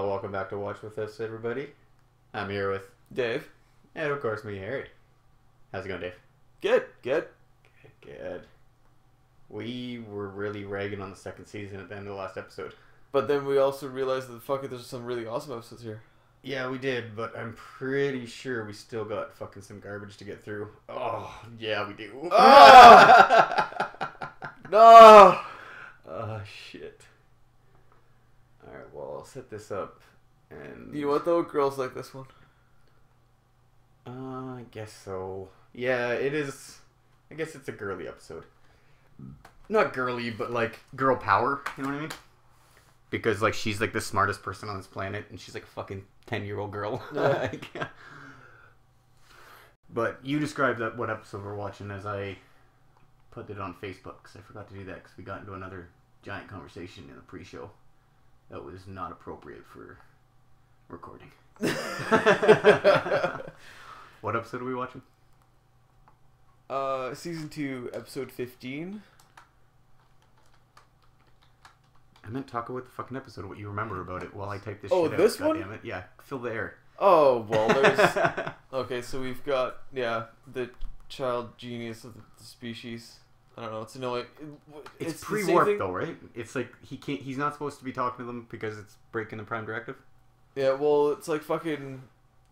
Welcome back to Watch With Us, everybody. I'm here with Dave. and of course me, Harry. How's it going, Dave? Good. Good. We were really ragging on the second season at the end of the last episode. But then we also realized that there's some really awesome episodes here. Yeah, we did, but I'm pretty sure we still got fucking some garbage to get through. Oh, yeah, we do. No! Oh, shit. Alright, well, I'll set this up and... You know what though? Girls like this one. I guess so. Yeah, it is... I guess it's a girly episode. Not girly, but like girl power, you know what I mean? Because like she's like the smartest person on this planet and she's like a fucking 10-year-old girl. Yeah. But you described that what episode we're watching as I put it on Facebook because I forgot to do that because we got into another giant conversation in the pre-show that was not appropriate for recording. What episode are we watching? Season 2, episode 15. I meant talk about the fucking episode, what you remember about it while I type this Oh, shit this out. one? Goddammit. Yeah, fill the air. Oh, well, there's... Okay, so we've got, the child genius of the species. I don't know, it's annoying. It's the pre-warp same thing- though, right? It's like he's not supposed to be talking to them because it's breaking the Prime Directive. Yeah, well, it's like fucking...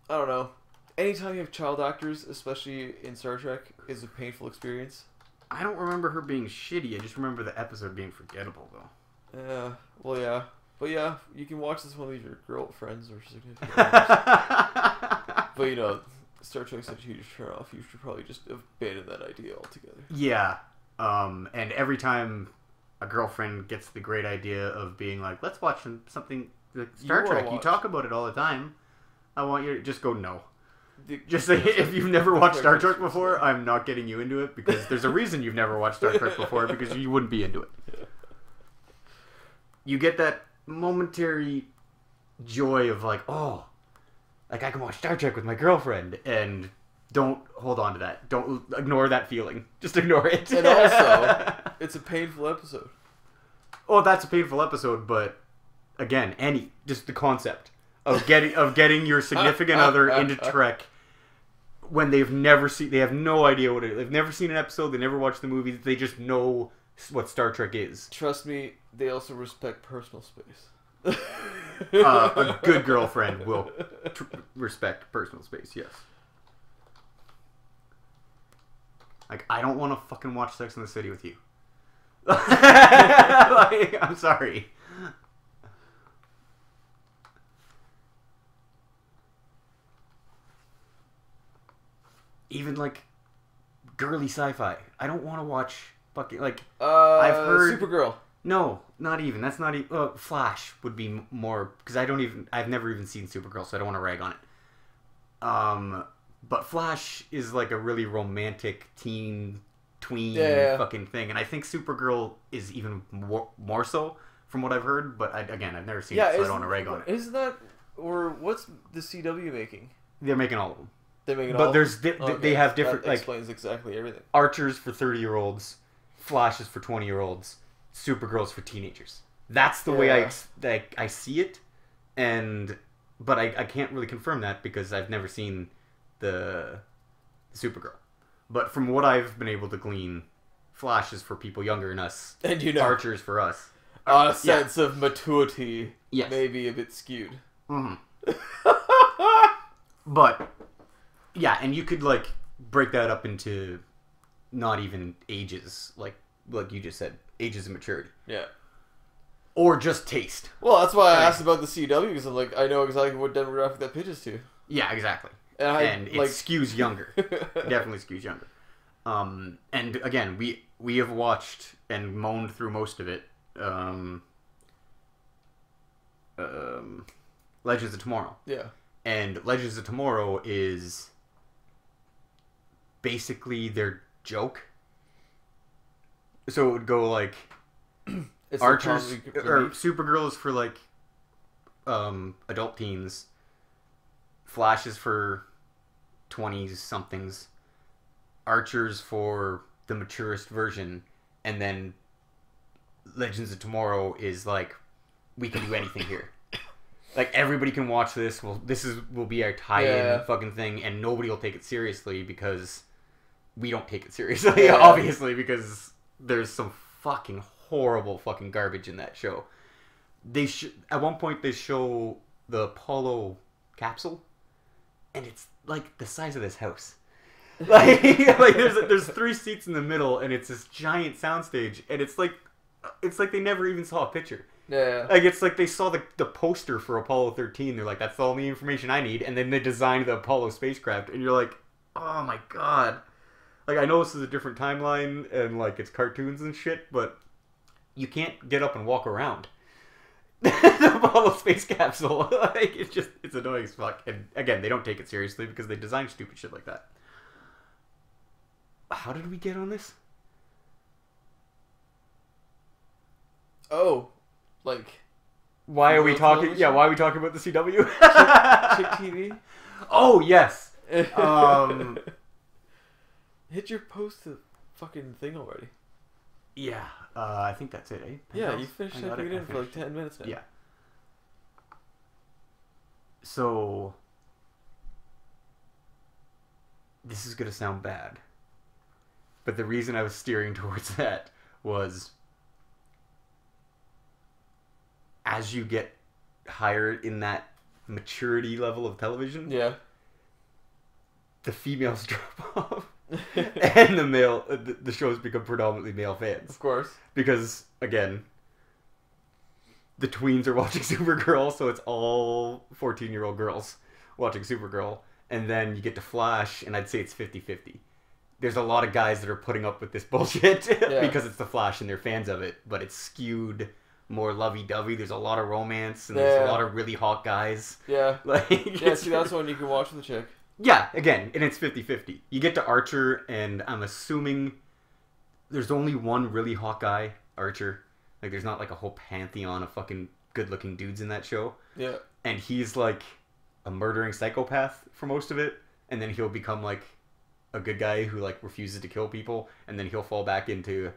I don't know. Anytime you have child actors, especially in Star Trek, is a painful experience. I don't remember her being shitty. I just remember the episode being forgettable though. Yeah, well, yeah. But yeah, you can watch this one with your girlfriends or significant others. But you know, Star Trek's such a huge turn off, you should probably just abandon that idea altogether. Yeah. And every time a girlfriend gets the great idea of being like, let's watch something like Star Trek. You talk about it all the time. I want you to just go no. Just say, if you've never watched Star Trek before, I'm not getting you into it because there's a reason you've never watched Star Trek before because you wouldn't be into it. You get that momentary joy of like, oh, like I can watch Star Trek with my girlfriend, and don't hold on to that. Don't ignore that feeling. Just ignore it. And also, it's a painful episode. Oh, that's a painful episode, but again, just the concept of getting your significant other into Trek when they have no idea what it is. They've never seen an episode, they never watched the movies, they just know what Star Trek is. Trust me, they also respect personal space. A good girlfriend will respect personal space, yes. Like, I don't want to fucking watch Sex and the City with you. Like, I'm sorry. Even like girly sci-fi. I don't want to watch fucking like I've heard Supergirl. No, not even. That's not even. Flash would be more because I've never even seen Supergirl, so I don't want to rag on it. But Flash is like a really romantic teen tween fucking thing, and I think Supergirl is even more so from what I've heard. But I've never seen it, so I don't want to rag on it. Isn't that or what's the CW making? They're making all of them. They're making But all. there's they have different that like explains exactly everything. Archers for 30-year-olds, Flash is for 20-year-olds, Supergirl's for teenagers. That's the way I see it, but I can't really confirm that because I've never seen the Supergirl. But from what I've been able to glean, Flash is for people younger than us, and you know, Archer's for us. A sense of maturity Yes. may be a bit skewed. Mm-hmm. But yeah, and you could like break that up into not even ages, like you just said, ages of maturity. Yeah. Or just taste. Well, that's why I asked about the CW because I'm like, I know exactly what demographic that pitches to. Yeah, exactly. And it skews younger. Definitely skews younger. And again, we have watched and moaned through most of it. Legends of Tomorrow. Yeah. And Legends of Tomorrow is basically their joke. So it would go like It's Archers like or Supergirl is for like adult teens. Flash is for 20s somethings. Archers for the maturest version, and then Legends of Tomorrow is like we can do anything here. Like, everybody can watch this. Well, will be our tie-in Yeah. fucking thing, and nobody will take it seriously because we don't take it seriously, Yeah. obviously, because there's some fucking horrible fucking garbage in that show. At one point, they show the Apollo capsule, and it's like the size of this house. Like there's 3 seats in the middle, and it's this giant soundstage, and it's like they never even saw a picture. Yeah. Like, it's like they saw the poster for Apollo 13. They're like, that's all the information I need. And then they designed the Apollo spacecraft. And you're like, oh my god. Like, I know this is a different timeline and, like, it's cartoons and shit, but you can't get up and walk around the Apollo space capsule. Like, it's annoying as fuck. And again, they don't take it seriously because they design stupid shit like that. How did we get on this? Oh. Like, why are we real talking? television? Yeah, why are we talking about the CW? Chick TV? Oh yes. Hit your post the fucking thing already. Yeah, I think that's it. Eh? Yeah, you finished typing it in for like 10 minutes now. Yeah. So this is gonna sound bad, but the reason I was steering towards that was, as you get higher in that maturity level of television, Yeah. the females drop off, and the shows become predominantly male fans. Of course. Because, again, the tweens are watching Supergirl, so it's all 14-year-old girls watching Supergirl. And then you get to Flash, and I'd say it's 50-50. There's a lot of guys that are putting up with this bullshit because it's the Flash and they're fans of it, but it's skewed more lovey-dovey. There's a lot of romance, and there's a lot of really hot guys. Yeah. Like, Yeah, see, that's one you can watch with a chick. yeah, again, and it's 50-50. You get to Archer, and I'm assuming there's only one really hot guy, Archer. Like, there's not like a whole pantheon of fucking good-looking dudes in that show. Yeah. And he's like a murdering psychopath for most of it, and then he'll become like a good guy who like refuses to kill people, and then he'll fall back into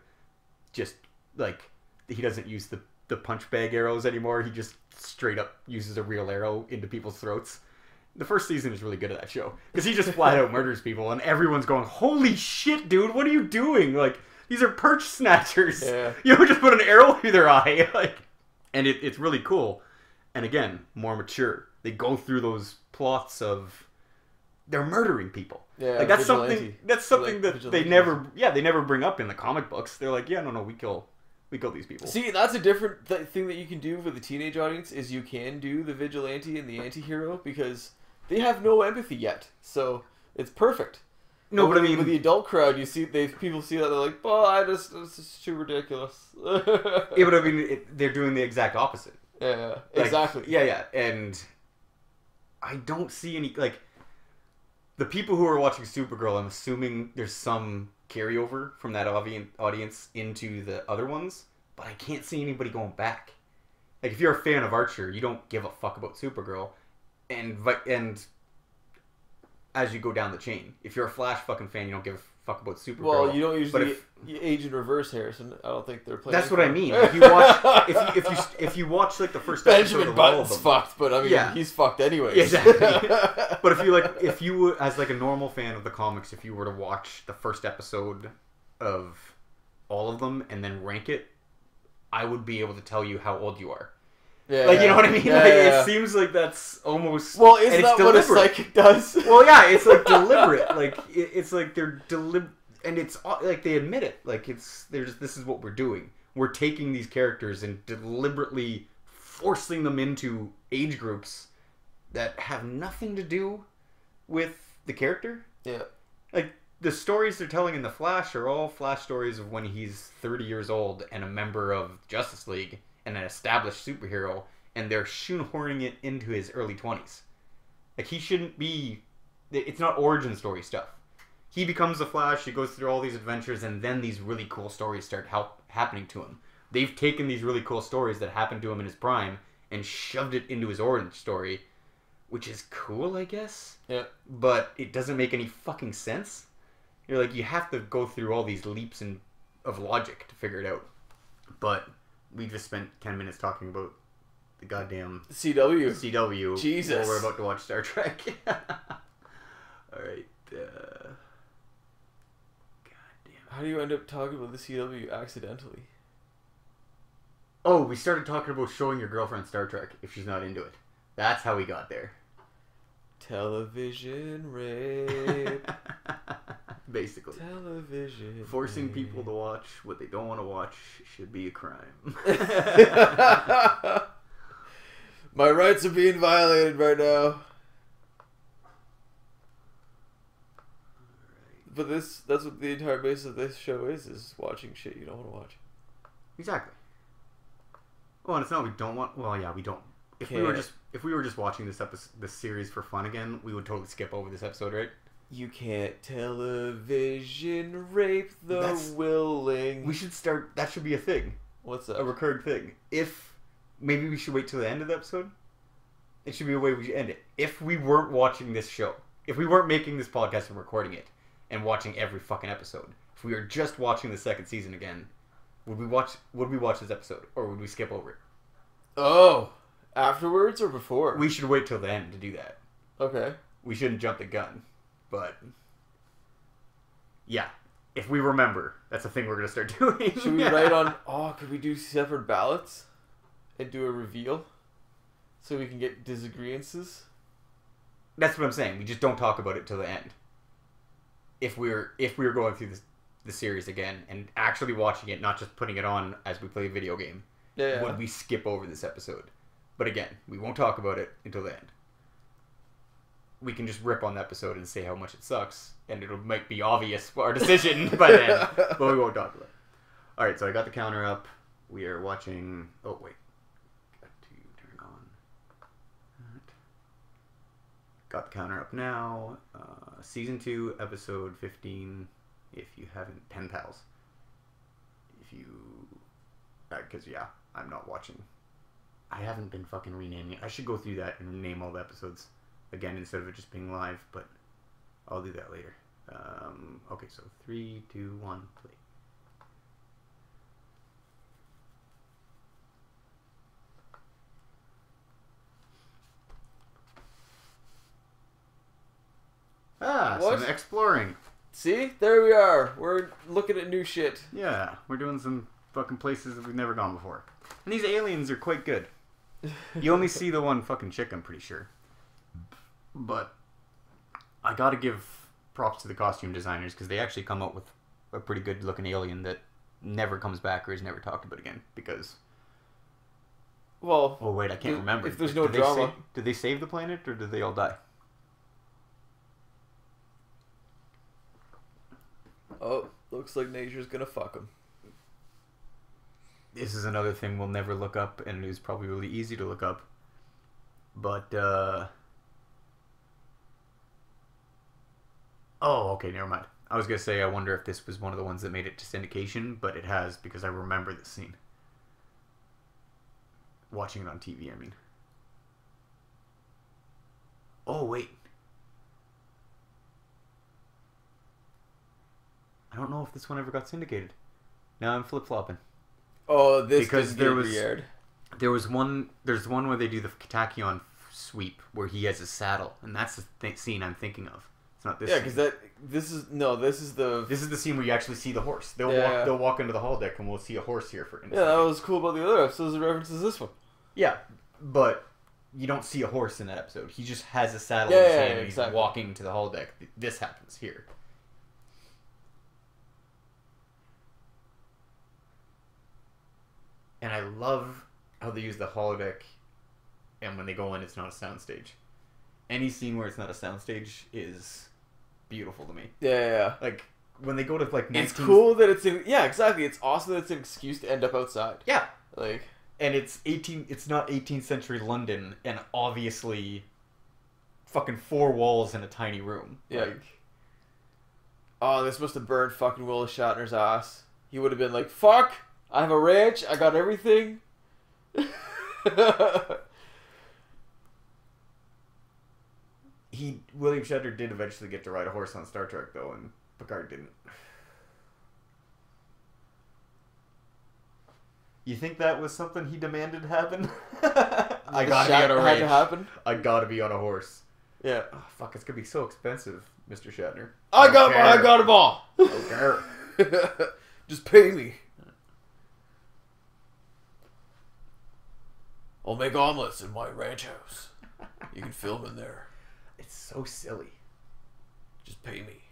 just like, he doesn't use the punch bag arrows anymore. He just straight up uses a real arrow into people's throats. The first season is really good at that show because he just flat out murders people, and everyone's going, "Holy shit, dude! What are you doing? Like, these are perch snatchers. Yeah. You know, just put an arrow through their eye." Like, and it's really cool. And again, more mature. They go through those plots of they're murdering people. Yeah. Like, that's vigilante. something. That's something Like, that vigilante. they never. Yeah, they never bring up in the comic books. They're like, "Yeah, no, we kill these people." See, that's a different thing that you can do for the teenage audience is you can do the vigilante and the anti-hero because they have no empathy yet. So it's perfect. No, but I mean, with the adult crowd, you see people see that they're like, "Oh, this is too ridiculous." yeah, but I mean, they're doing the exact opposite. Yeah, Like, exactly. Yeah, and I don't see any, like, the people who are watching Supergirl, I'm assuming there's some carryover from that audience into the other ones, but I can't see anybody going back. Like, if you're a fan of Archer, you don't give a fuck about Supergirl, and as you go down the chain, if you're a Flash fucking fan, you don't give a fuck about Supergirl. Well, you don't But usually age in reverse, Harrison. I don't think they're playing. that's what I mean. If you watch, if you watch like the first episode Benjamin of all of Button's them, fucked, but I mean, Yeah. he's fucked anyways. Exactly. But if you were, as like a normal fan of the comics, if you were to watch the first episode of all of them and then rank it, I would be able to tell you how old you are. Yeah, Like, you know what I mean? Yeah, Like, yeah. It seems like that's almost... Well, and isn't it's that what a deliberate. psychic does? Well, yeah, it's like deliberate. Like, it's like they're deliberate, and it's like they admit it. Like, this is what we're doing. We're taking these characters and deliberately forcing them into age groups that have nothing to do with the character. Yeah. Like, the stories they're telling in The Flash are all Flash stories of when he's 30 years old and a member of Justice League and an established superhero, and they're shoehorning it into his early 20s. Like, he shouldn't be... It's not origin story stuff. He becomes the Flash, he goes through all these adventures, and then these really cool stories start happening to him. They've taken these really cool stories that happened to him in his prime and shoved it into his origin story, which is cool, I guess. Yeah. But it doesn't make any fucking sense. You're like, you have to go through all these leaps of logic to figure it out. But we just spent 10 minutes talking about the the goddamn CW. CW. Jesus. While we're about to watch Star Trek. Alright. God damn. How do you end up talking about the CW accidentally? Oh, we started talking about showing your girlfriend Star Trek if she's not into it. That's how we got there. Television rape. Basically. Television Forcing rape. people to watch what they don't want to watch should be a crime. My rights are being violated right now. But that's what the entire basis of this show is watching shit you don't want to watch. Exactly. Well, and it's not we don't want. Well, yeah, we don't. If we were just watching this series for fun again, we would totally skip over this episode, right? You can't television rape the willing. We should start. That should be a thing. What's that? A recurring thing. If maybe we should wait till the end of the episode. It should be a way we should end it. If we weren't watching this show, if we weren't making this podcast and recording it and watching every fucking episode, if we were just watching the second season again, would we watch this episode or would we skip over it? Oh, afterwards or before? We should wait till the end to do that. Okay. We shouldn't jump the gun. But yeah, if we remember, that's a thing we're gonna start doing. Should we write on? Oh, could we do separate ballots and do a reveal so we can get disagreements? That's what I'm saying. We just don't talk about it till the end. If we were going through the series again and actually watching it, not just putting it on as we play a video game, would we skip over this episode? But again, we won't talk about it until the end. We can just rip on the episode and say how much it sucks, and it might be obvious our decision by then, but we won't talk about it. Alright, so I got the counter up. We are watching... Oh, wait. Got to turn on that. Got the counter up now. Season 2, episode 15. If you haven't... Pen Pals. If you... Because, yeah, I'm not watching. I haven't been fucking renaming it. I should go through that and rename all the episodes again instead of it just being live, but I'll do that later. Okay, so 3, 2, 1, play. What? Some exploring. See? There we are. We're looking at new shit. Yeah, we're doing some fucking places that we've never gone before. And these aliens are quite good. You only see the one fucking chick, I'm pretty sure. But I gotta give props to the costume designers because they actually come up with a pretty good looking alien that never comes back or is never talked about again. Because... Well... Oh, wait, I can't remember. If there's no drama... Did they save the planet or did they all die? Oh, looks like nature's gonna fuck them. This is another thing we'll never look up, and it is probably really easy to look up. But, Oh, okay, never mind. I was gonna say, I wonder if this was one of the ones that made it to syndication, but it has, because I remember this scene. Watching it on TV, I mean. Oh, wait. I don't know if this one ever got syndicated. Now I'm flip-flopping. Oh, this because didn't get aired. There's one where they do the Tachyon sweep where he has a saddle, and that's the scene I'm thinking of. It's not this. Yeah, because this is the scene where you actually see the horse. They'll walk into the holodeck, and we'll see a horse here for. Yeah, that was cool about the other episodes. It references this one. Yeah, but you don't see a horse in that episode. He just has a saddle in his hand, and he's walking to the holodeck. This happens here. And I love how they use the holodeck, and when they go in, it's not a soundstage. Any scene where it's not a soundstage is beautiful to me. Yeah. Like, when they go to, like, 19... It's cool that it's... Yeah, exactly. It's awesome that it's an excuse to end up outside. Yeah. Like... And it's not 18th century London, and obviously fucking 4 walls in a tiny room. Yeah. Like... Oh, this must have burned fucking Willis Shatner's ass. He would have been like, fuck! I have a ranch. I got everything. William Shatner did eventually get to ride a horse on Star Trek, though, and Picard didn't. You think that was something he demanded happen? I The gotta be on a had to ranch. happen. I gotta be on a horse. Yeah. Oh, fuck, it's gonna be so expensive, Mr. Shatner. I got care. them all. Okay. Just pay me. I'll make omelets in my ranch house. You can film in there. It's so silly. Just pay me.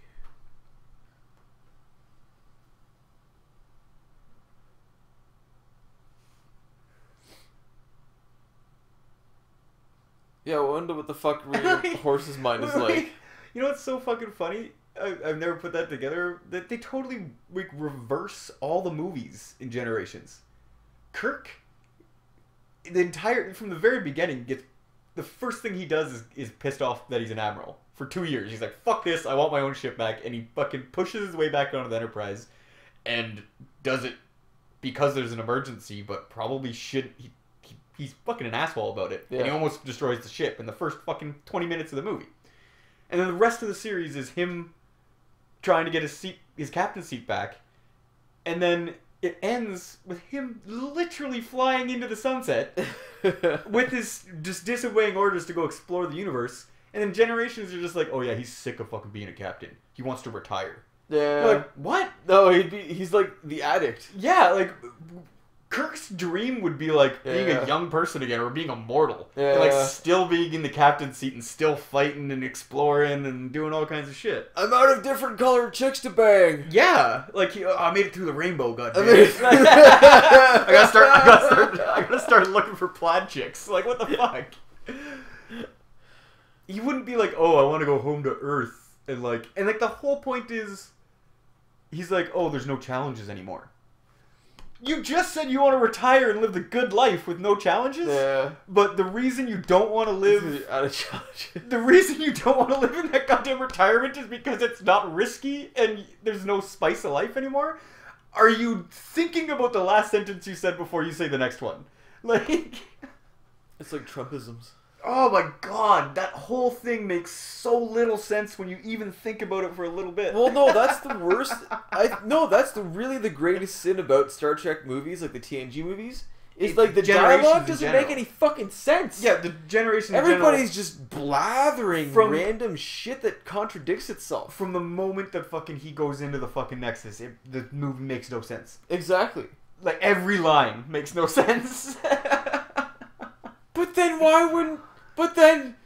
Yeah, I wonder what the fuck your horse's mind is like. You know what's so fucking funny? I've never put that together. That they totally like reverse all the movies in Generations. Kirk, from the very beginning, gets the first thing he does is pissed off that he's an admiral for 2 years. He's like, "Fuck this! I want my own ship back," and he fucking pushes his way back onto the Enterprise, and does it because there's an emergency, but probably should. He's fucking an asshole about it, and he almost destroys the ship in the first fucking 20 minutes of the movie. And then the rest of the series is him trying to get his captain's seat back, and then it ends with him literally flying into the sunset with his just disobeying orders to go explore the universe. And then Generations are just like, oh yeah, he's sick of fucking being a captain. He wants to retire. Yeah. You're like, what? No, he's like the addict. Yeah, like Kirk's dream would be like being a young person again, or being immortal. Yeah. And like still being in the captain's seat and still fighting and exploring and doing all kinds of shit. I'm out of different colored chicks to bang. Yeah, like I made it through the rainbow, goddamn. I I gotta start looking for plaid chicks. Like, what the fuck? He wouldn't be like, oh, I want to go home to Earth, and like the whole point is, he's like, oh, there's no challenges anymore. You just said you want to retire and live the good life with no challenges. Yeah. But the reason you don't want to live out of challenges. The reason you don't want to live in that goddamn retirement is because it's not risky and there's no spice of life anymore. Are you thinking about the last sentence you said before you say the next one? Like, it's like Trumpisms. Oh my god, that whole thing makes so little sense when you even think about it for a little bit. Well, no, that's the worst. That's really the greatest sin about Star Trek movies, like the TNG movies, is like the dialogue doesn't make any fucking sense. Yeah, the Generation. Everybody's just blathering random shit that contradicts itself. From the moment that fucking he goes into the fucking Nexus, the movie makes no sense. Exactly. Like every line makes no sense. But then why wouldn't? But then,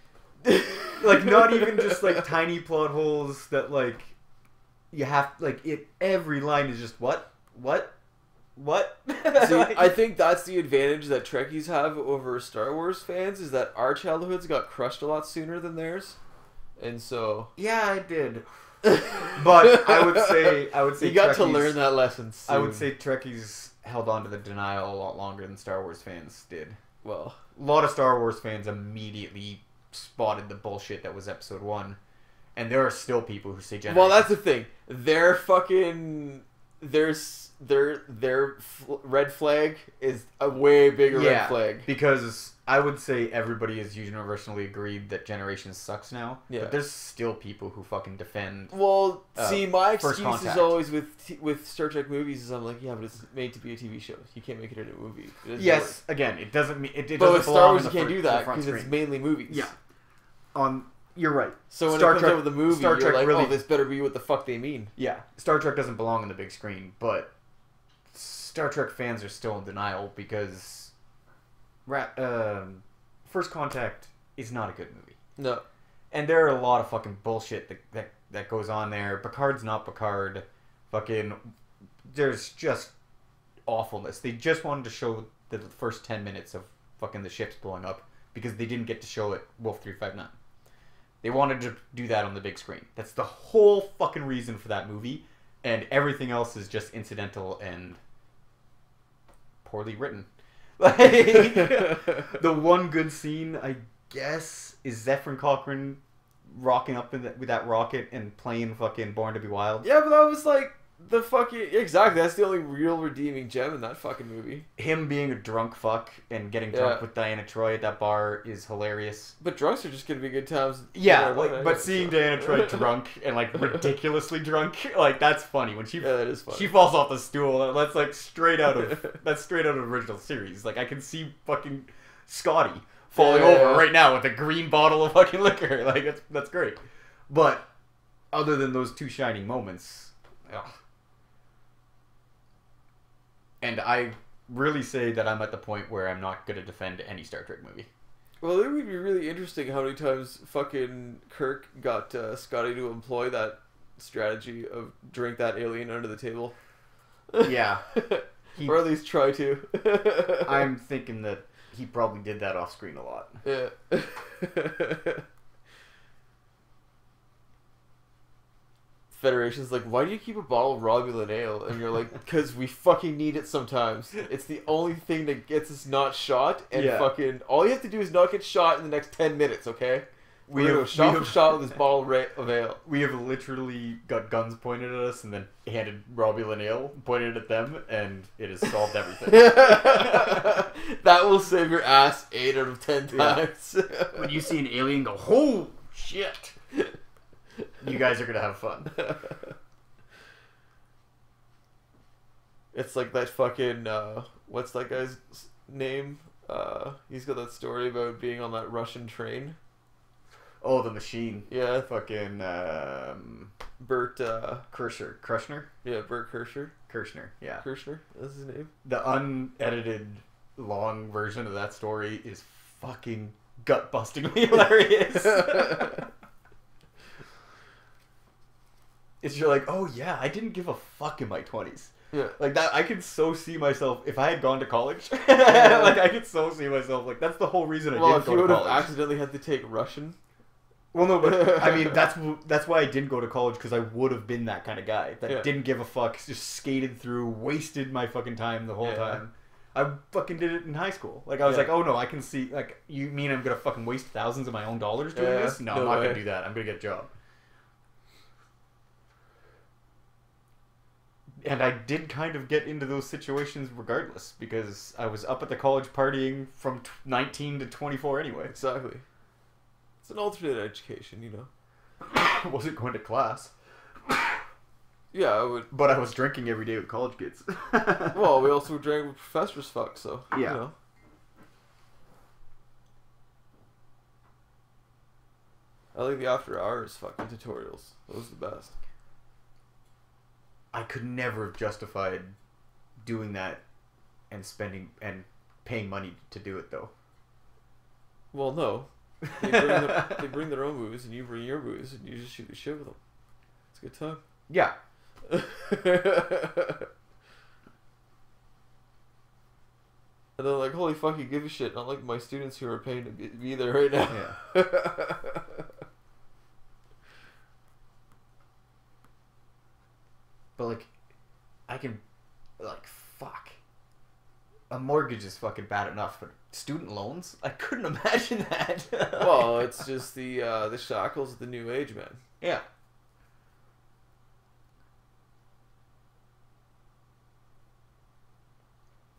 like, not even just like tiny plot holes that like you have like it. Every line is just what. See, I think that's the advantage that Trekkies have over Star Wars fans is that our childhoods got crushed a lot sooner than theirs, and so yeah, I did. But I would say you got to learn that lesson soon. I would say Trekkies held on to the denial a lot longer than Star Wars fans did. Well, a lot of Star Wars fans immediately spotted the bullshit that was Episode 1. And there are still people who say Generation. Well, that's the thing. Their fucking... Their red flag is a way bigger red flag. Because I would say everybody is universally agreed that Generation sucks now. Yeah. But there's still people who fucking defend... Well, see, my First excuse Contact. is always with Star Trek movies is I'm like, yeah, but it's made to be a TV show. You can't make it into a movie. Yes, again, it doesn't mean... It but doesn't with Star belong Wars, in you can't do that because because it's mainly movies. Yeah. You're right. So when Star it comes Trek, out with a movie, Star you're Trek like, really, oh, this better be what the fuck they mean. Yeah, Star Trek doesn't belong on the big screen, but Star Trek fans are still in denial because First Contact is not a good movie. No. And there are a lot of fucking bullshit that goes on there. Picard's not Picard. Fucking, there's just awfulness. They just wanted to show the first 10 minutes of fucking the ships blowing up because they didn't get to show it Wolf 359. They wanted to do that on the big screen. That's the whole fucking reason for that movie, and everything else is just incidental and poorly written. Like, the one good scene, I guess, is Zephyr Cochrane rocking up with that rocket and playing fucking Born to Be Wild. Yeah, but that was like the fucking... Exactly, that's the only real redeeming gem in that fucking movie. Him being a drunk fuck and getting drunk with Diana Troy at that bar is hilarious. But drunks are just gonna be good times. Yeah, but seeing Diana Troy drunk and like ridiculously drunk, like that's funny. When she that is funny. She falls off the stool. That's like straight out of the original series. Like I can see fucking Scotty falling Yeah. over right now with a green bottle of fucking liquor. Like, that's great. But other than those two shining moments, ugh. And I really say that I'm at the point where I'm not going to defend any Star Trek movie. Well, it would be really interesting how many times fucking Kirk got Scotty to employ that strategy of drink that alien under the table. Yeah. Or at least try to. I'm thinking that he probably did that off screen a lot. Yeah. Federation's like, why do you keep a bottle of Romulan ale? And you're like, because we fucking need it sometimes. It's the only thing that gets us not shot, and Yeah. fucking all you have to do is not get shot in the next 10 minutes, okay? We're gonna go shot for shot with this bottle of ale. We have literally got guns pointed at us and then handed Romulan ale, pointed at them, and it has solved everything. That will save your ass 8 out of 10 times. When you see an alien go, oh, shit, you guys are going to have fun. It's like that fucking, what's that guy's name? He's got that story about being on that Russian train. Oh, the machine. Yeah. Fucking, Bert, Kirshner? yeah, Bert Kirschner. Kirshner, yeah. Kirschner, that's his name. The unedited long version of that story is fucking gut-bustingly hilarious. It's you're like, oh yeah, I didn't give a fuck in my 20s. Yeah. Like that, I could so see myself if I had gone to college. Like I could so see myself. Like that's the whole reason I Well, didn't if go you to would have college. accidentally had to take Russian. Well, no, but I mean that's why I didn't go to college, because I would have been that kind of guy that Yeah. didn't give a fuck, just skated through, wasted my fucking time the whole time. I fucking did it in high school. Like I was Yeah. like, oh no, I can see. Like you mean I'm gonna fucking waste thousands of my own dollars doing Yeah, this? No, no I'm not way. gonna do that. I'm gonna get a job. And I did kind of get into those situations regardless, because I was up at the college partying from 19 to 24 anyway. Exactly. It's an alternate education, you know. I wasn't going to class, Yeah, I would. but I was drinking every day with college kids. Well, we also drank with professors, fuck, so, Yeah. you know. I like the after hours fucking tutorials. Those are the best. I could never have justified doing that and spending and paying money to do it though. Well, no. They bring their own booze, and you bring your booze, and you just shoot the shit with them. It's a good time. Yeah. And they're like, holy fuck, you give a shit. Not like my students who are paying to be there right now. Yeah. But like, I can, like, fuck. A mortgage is fucking bad enough, but student loans? I couldn't imagine that. Well, it's just the shackles of the new age, man. Yeah.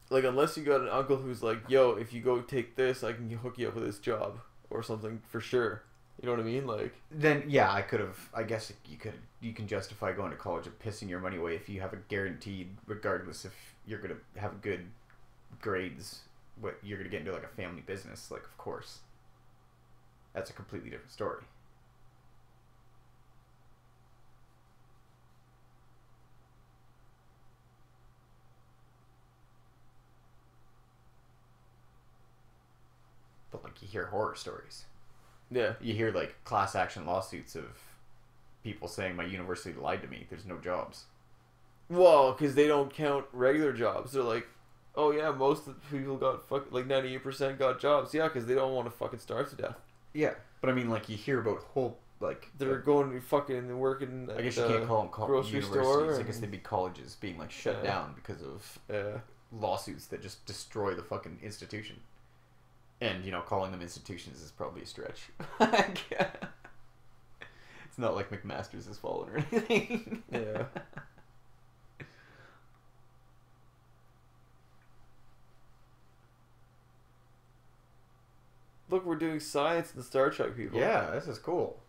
Like, unless you got an uncle who's like, yo, if you go take this, I can hook you up with this job. Or something, for sure. You know what I mean? Like, Then yeah, I could have. I guess you can justify going to college and pissing your money away if you have a guaranteed, regardless if you're gonna have good grades, what you're gonna get into like a family business. Like, of course, that's a completely different story. But like, you hear horror stories. yeah. You hear like class action lawsuits of people saying my university lied to me. There's no jobs. Well, because they don't count regular jobs. They're like, oh yeah, most of the people got like 98% got jobs. Yeah, because they don't want to fucking starve to death. Yeah, but I mean, like, you hear about whole like They're going to fucking working at I guess you can't call them grocery universities. store. I guess they'd be colleges being like shut Yeah. down because of Yeah. lawsuits that just destroy the fucking institution. And you know, calling them institutions is probably a stretch. It's not like McMaster's has fallen or anything. Yeah. Look, we're doing science in the Star Trek, people. Yeah, this is cool.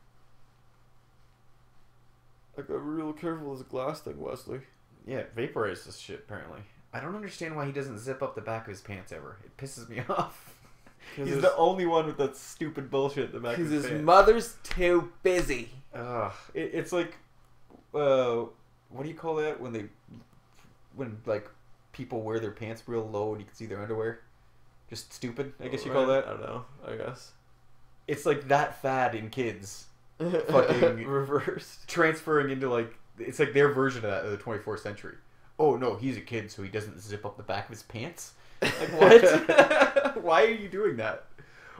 I got real careful with this glass thing, Wesley. Yeah, vaporize this shit apparently. I don't understand why he doesn't zip up the back of his pants ever. It pisses me off. He's the only one with that stupid bullshit in the back of Because his his pants. mother's too busy. It's like, what do you call that when like people wear their pants real low and you can see their underwear? Just stupid, I guess you call that. I don't know. I guess It's like that fad in kids, fucking reversed. transferring into like it's like their version of that of the 24th century. Oh no, he's a kid, so he doesn't zip up the back of his pants. Like what? Why are you doing that?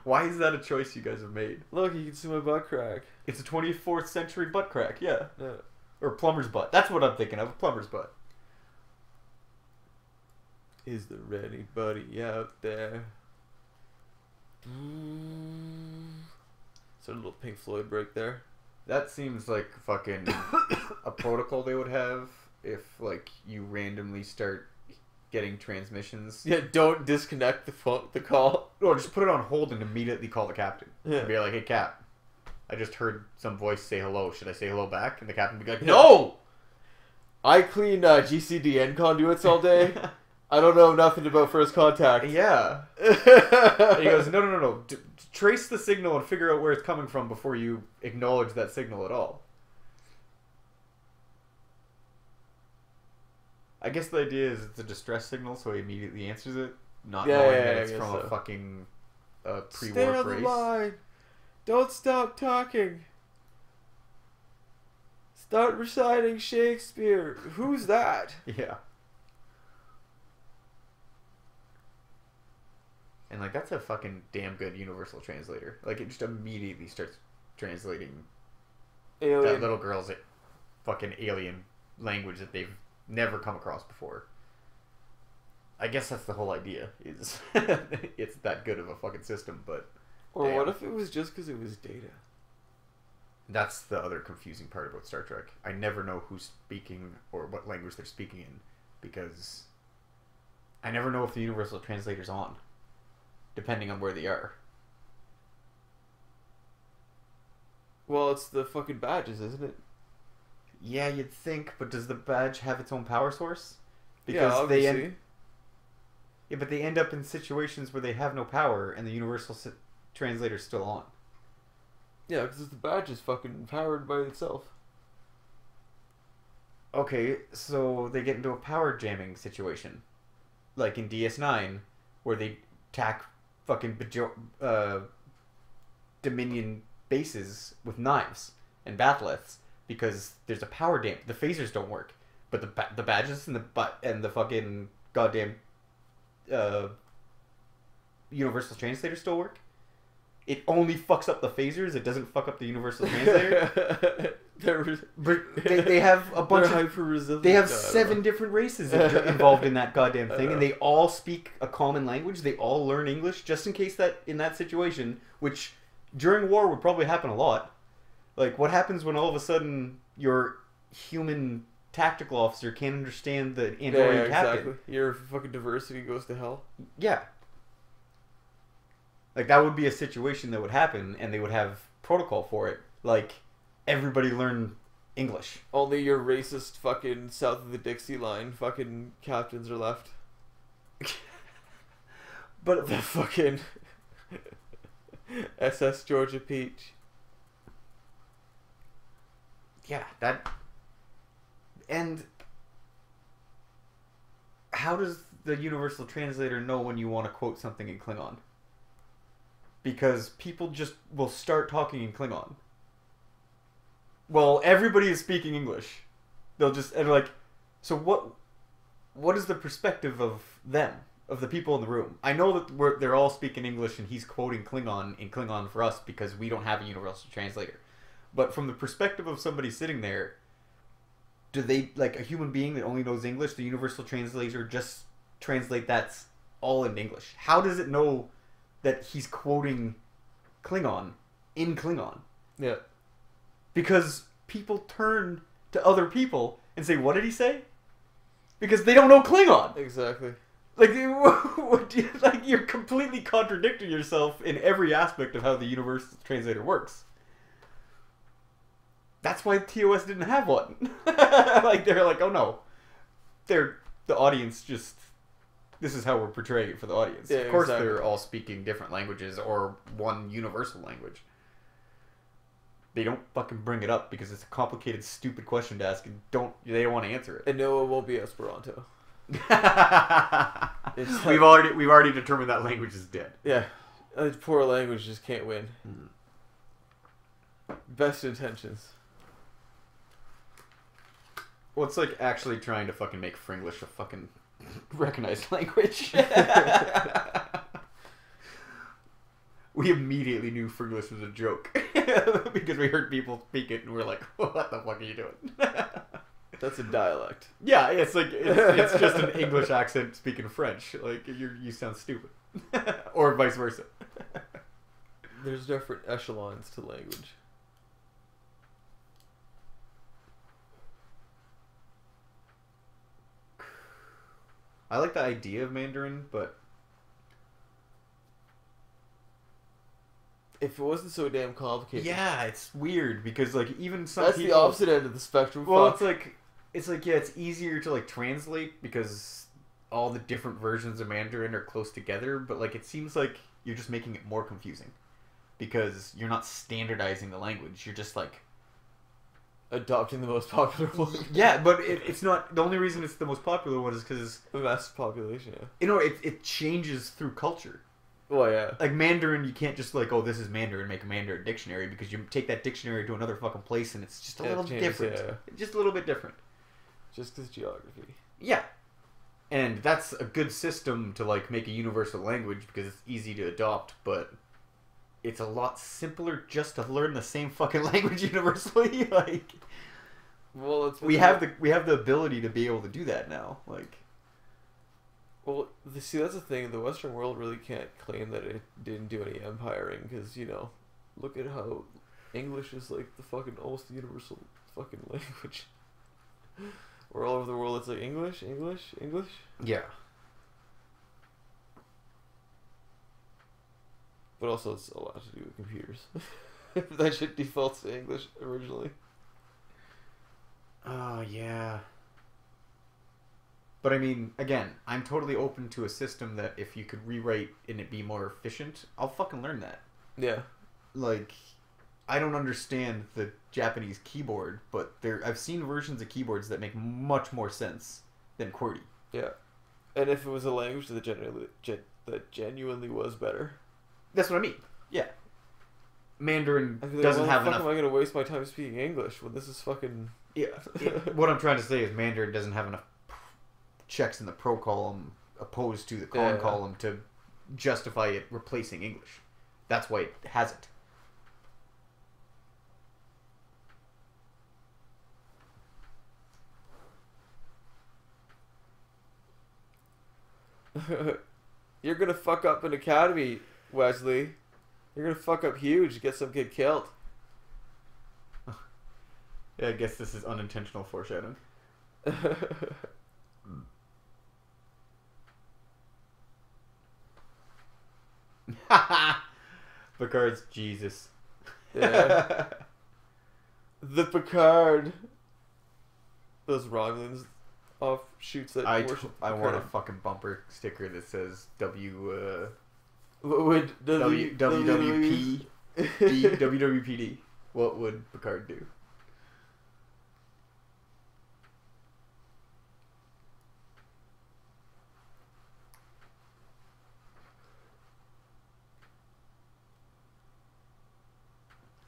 Why is that a choice you guys have made? Look, you can see my butt crack. It's a 24th century butt crack, yeah. Yeah. Or plumber's butt. That's what I'm thinking of, a plumber's butt. Is there anybody out there? So a little Pink Floyd break there. That seems like fucking a protocol they would have if like you randomly start getting transmissions. Yeah, don't disconnect the call. Or just put it on hold and immediately call the captain. Yeah. And be like, hey Cap, I just heard some voice say hello. Should I say hello back? And the captain would be like, no! I clean GCDN conduits all day. I don't know nothing about first contact. Yeah. And he goes, no. Trace the signal and figure out where it's coming from before you acknowledge that signal at all. I guess the idea is it's a distress signal, so he immediately answers it, not knowing that it's from a fucking pre-war Stay on phrase. the line. Don't stop talking. Start reciting Shakespeare. Who's that? Yeah. And like that's a fucking damn good universal translator. Like it just immediately starts translating Alien. that little girl's fucking alien language that they've never come across before. I guess that's the whole idea. Is it's that good of a fucking system, but Or damn. what if it was just because it was data? That's the other confusing part about Star Trek. I never know who's speaking or what language they're speaking in because I never know if the universal translator's on, depending on where they are. Well, it's the fucking badges, isn't it? Yeah, you'd think, but does the badge have its own power source? Yeah, obviously. Yeah, but they end up in situations where they have no power and the universal translator's still on. Yeah, because the badge is fucking powered by itself. Okay, so they get into a power jamming situation. Like in DS9, where they tack fucking Dominion bases with knives and bat'leths because there's a power dam. The phasers don't work, but the badges and the fucking goddamn universal translator still work. It only fucks up the phasers. It doesn't fuck up the universal translator. They have a bunch of hyper resilient. They have 7 different races involved in that goddamn thing, and they all speak a common language. They all learn English just in case that in that situation, which during war would probably happen a lot. Like, what happens when all of a sudden your human tactical officer can't understand the Andorian captain? Exactly. Your fucking diversity goes to hell. Yeah. Like, that would be a situation that would happen, and they would have protocol for it. Like, everybody learn English. Only your racist fucking south of the Dixie line fucking captains are left. But The fucking SS Georgia Peach. yeah, that... And how does the universal translator know when you want to quote something in Klingon? Because people just will start talking in Klingon. Well, everybody is speaking English. They'll just, and like, so what is the perspective of them, of the people in the room? I know that they're all speaking English and he's quoting Klingon in Klingon for us because we don't have a universal translator. But from the perspective of somebody sitting there, do they, like a human being that only knows English, the universal translator just translate that's all in English? How does it know that he's quoting Klingon in Klingon? Yeah. Because people turn to other people and say, what did he say? Because they don't know Klingon. Exactly. Like, like you're completely contradicting yourself in every aspect of how the universal translator works. That's why TOS didn't have one. Like, they're like, oh no. The audience just this is how we're portraying it for the audience. Yeah, of course, exactly. they're all speaking different languages or one universal language. They don't fucking bring it up because it's a complicated, stupid question to ask, and they don't want to answer it. And no, it won't be Esperanto. It's we've already determined that language is dead. Yeah, poor language just can't win. Best intentions. Well, it's like actually trying to fucking make Fringlish a fucking recognized language. We immediately knew Fringlish was a joke because we heard people speak it and we're like, "What the fuck are you doing?" That's a dialect. Yeah, it's like it's just an English accent speaking French. Like you sound stupid, or vice versa. There's different echelons to language. I like the idea of Mandarin, but If it wasn't so damn complicated. yeah, it's weird because like even some That's people, the opposite end of the spectrum. well, Fuck. it's like yeah, it's easier to like translate because all the different versions of Mandarin are close together, but like it seems like you're just making it more confusing because you're not standardizing the language. You're just like Adopting the most popular one. yeah, but it's not the only reason it's the most popular one is because The mass population, yeah. you know it changes through culture. Well, yeah. Like Mandarin, you can't just like, oh, this is Mandarin, make a Mandarin dictionary because you take that dictionary to another fucking place and it's just a little changes, different. yeah. Just a little bit different. Just because geography. Yeah. And that's a good system to like make a universal language because it's easy to adopt, but it's a lot simpler just to learn the same fucking language universally. Like Well, it's we have the ability to be able to do that now. Like Well, see, that's the thing. The Western world really can't claim that it didn't do any empiring because, you know, look at how English is like the fucking almost universal fucking language. Where all over the world it's like English, English, English. yeah. But also it's a lot to do with computers. That shit defaults to English originally. Oh, yeah. But I mean, again, I'm totally open to a system that if you could rewrite and it be more efficient, I'll fucking learn that. Yeah. Like, I don't understand the Japanese keyboard, but I've seen versions of keyboards that make much more sense than QWERTY. Yeah. And if it was a language that genuinely was better. That's what I mean. Yeah. Mandarin I feel like, doesn't why have the fuck enough... am I going to waste my time speaking English when this is fucking... Yeah. What I'm trying to say is Mandarin doesn't have enough checks in the pro column opposed to the con column to justify it replacing English. That's why it hasn't. You're gonna fuck up an academy, Wesley. You're gonna fuck up huge, get some kid killed. Yeah, I guess this is unintentional foreshadowing. Picard's Jesus. Yeah. The Picard. Those Romulans offshoots that I worship want a Picard. fucking bumper sticker that says What would WWP WWPD. What would Picard do?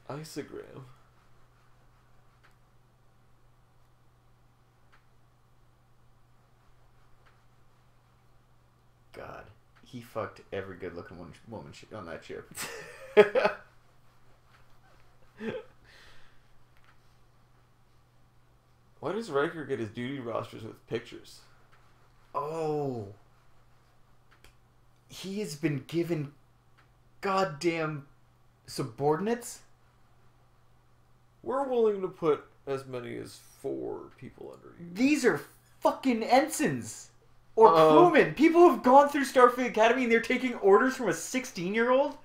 Isogram. God, he fucked every good-looking woman on that ship. Why does Riker get his duty rosters with pictures? Oh, he has been given goddamn subordinates. We're willing to put as many as 4 people under you. These are fucking ensigns or Uh-oh. crewmen. People who have gone through Starfleet Academy and they're taking orders from a 16-year-old.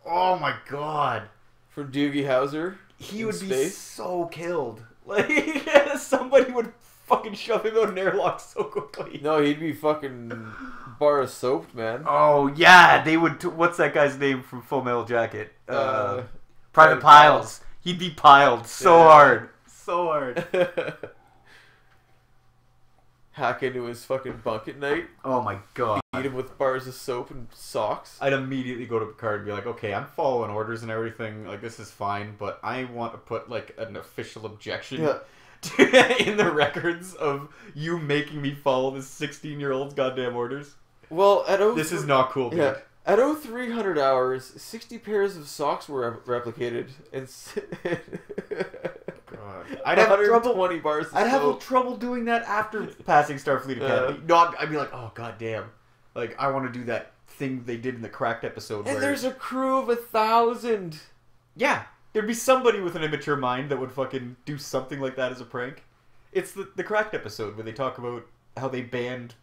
Oh my god, From Doogie Howser. he in would be space? so killed. Like somebody would fucking shove him out an airlock so quickly. No, he'd be fucking bar of soap, man. Oh yeah, they would. What's that guy's name from Full Metal Jacket? Private Private Piles. He'd be piled so hard, so hard. Hack into his fucking bunk at night. Oh my god. Eat him with bars of soap and socks. I'd immediately go to Picard and be like, okay, I'm following orders and everything. Like, this is fine, but I want to put, like, an official objection in the records of you making me follow this 16-year-old's goddamn orders. Well, at this is not cool, dude. Yeah. At 0300 hours, 60 pairs of socks were replicated, and I'd have trouble. 20 bars. I'd have trouble doing that after passing Starfleet Academy. No, I'd be like, oh goddamn, like I want to do that thing they did in the Cracked episode. And where... there's a crew of 1,000. Yeah, there'd be somebody with an immature mind that would fucking do something like that as a prank. It's the Cracked episode where they talk about how they banned.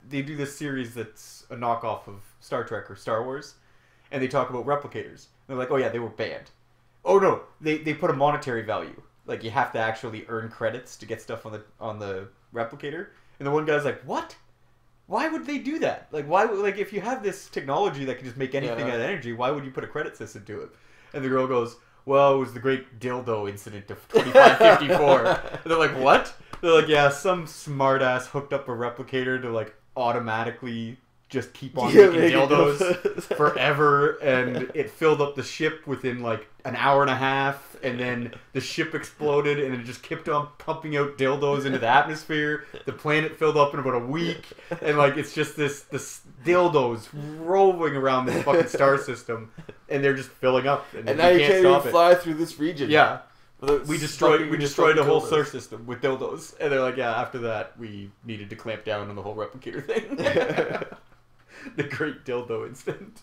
They do this series that's a knockoff of Star Trek or Star Wars, and they talk about replicators. They're like, oh yeah, they were banned. Oh no, they put a monetary value. Like, you have to actually earn credits to get stuff on the replicator. And the one guy's like, what? Why would they do that? Like, why? Like, if you have this technology that can just make anything out of energy, why would you put a credit system to it? And the girl goes, well, it was the great dildo incident of 2554. And they're like, what? They're like, yeah, some smartass hooked up a replicator to, like, automatically just keep on making dildos forever, and it filled up the ship within like an hour and a half, and then the ship exploded, and it just kept on pumping out dildos into the atmosphere. The planet filled up in about a week, and like it's just this dildos roving around this fucking star system, and they're just filling up, and now you can't even fly through this region. Yeah. We destroyed a whole star system with dildos, and they're like, yeah. After that, we needed to clamp down on the whole replicator thing. The great dildo incident.